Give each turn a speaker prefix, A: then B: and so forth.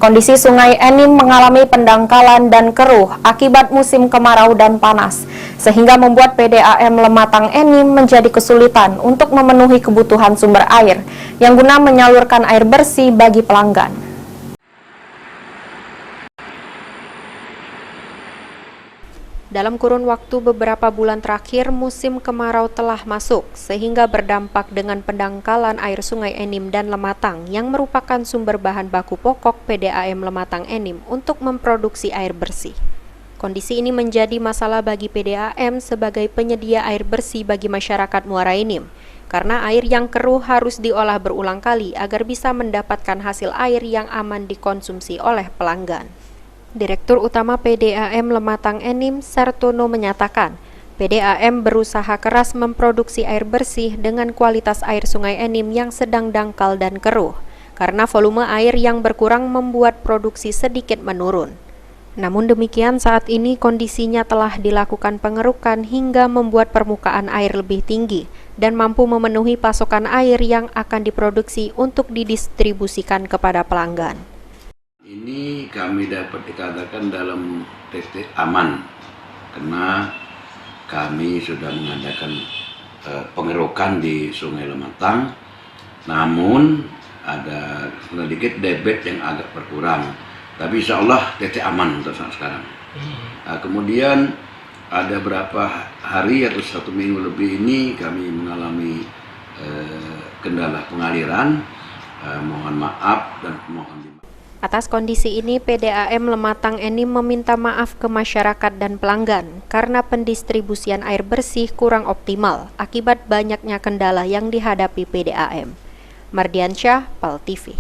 A: Kondisi Sungai Enim mengalami pendangkalan dan keruh akibat musim kemarau dan panas, sehingga membuat PDAM Lematang Enim menjadi kesulitan untuk memenuhi kebutuhan sumber air yang guna menyalurkan air bersih bagi pelanggan. Dalam kurun waktu beberapa bulan terakhir, musim kemarau telah masuk, sehingga berdampak dengan pendangkalan air Sungai Enim dan Lematang yang merupakan sumber bahan baku pokok PDAM Lematang Enim untuk memproduksi air bersih. Kondisi ini menjadi masalah bagi PDAM sebagai penyedia air bersih bagi masyarakat Muara Enim, karena air yang keruh harus diolah berulang kali agar bisa mendapatkan hasil air yang aman dikonsumsi oleh pelanggan. Direktur Utama PDAM Lematang Enim, Sartono, menyatakan, PDAM berusaha keras memproduksi air bersih dengan kualitas air Sungai Enim yang sedang dangkal dan keruh, karena volume air yang berkurang membuat produksi sedikit menurun. Namun demikian, saat ini kondisinya telah dilakukan pengerukan hingga membuat permukaan air lebih tinggi dan mampu memenuhi pasokan air yang akan diproduksi untuk didistribusikan kepada pelanggan.
B: Ini kami dapat dikatakan dalam titik aman karena kami sudah mengadakan pengerukan di Sungai Lematang, namun ada sedikit debit yang agak berkurang, tapi insya Allah titik aman untuk saat sekarang. Kemudian ada berapa hari atau 1 minggu lebih ini kami mengalami kendala pengaliran, mohon maaf dan mohon dimaafkan.
A: Atas kondisi ini, PDAM Lematang Enim meminta maaf ke masyarakat dan pelanggan karena pendistribusian air bersih kurang optimal akibat banyaknya kendala yang dihadapi PDAM. Mardiansyah, PAL TV.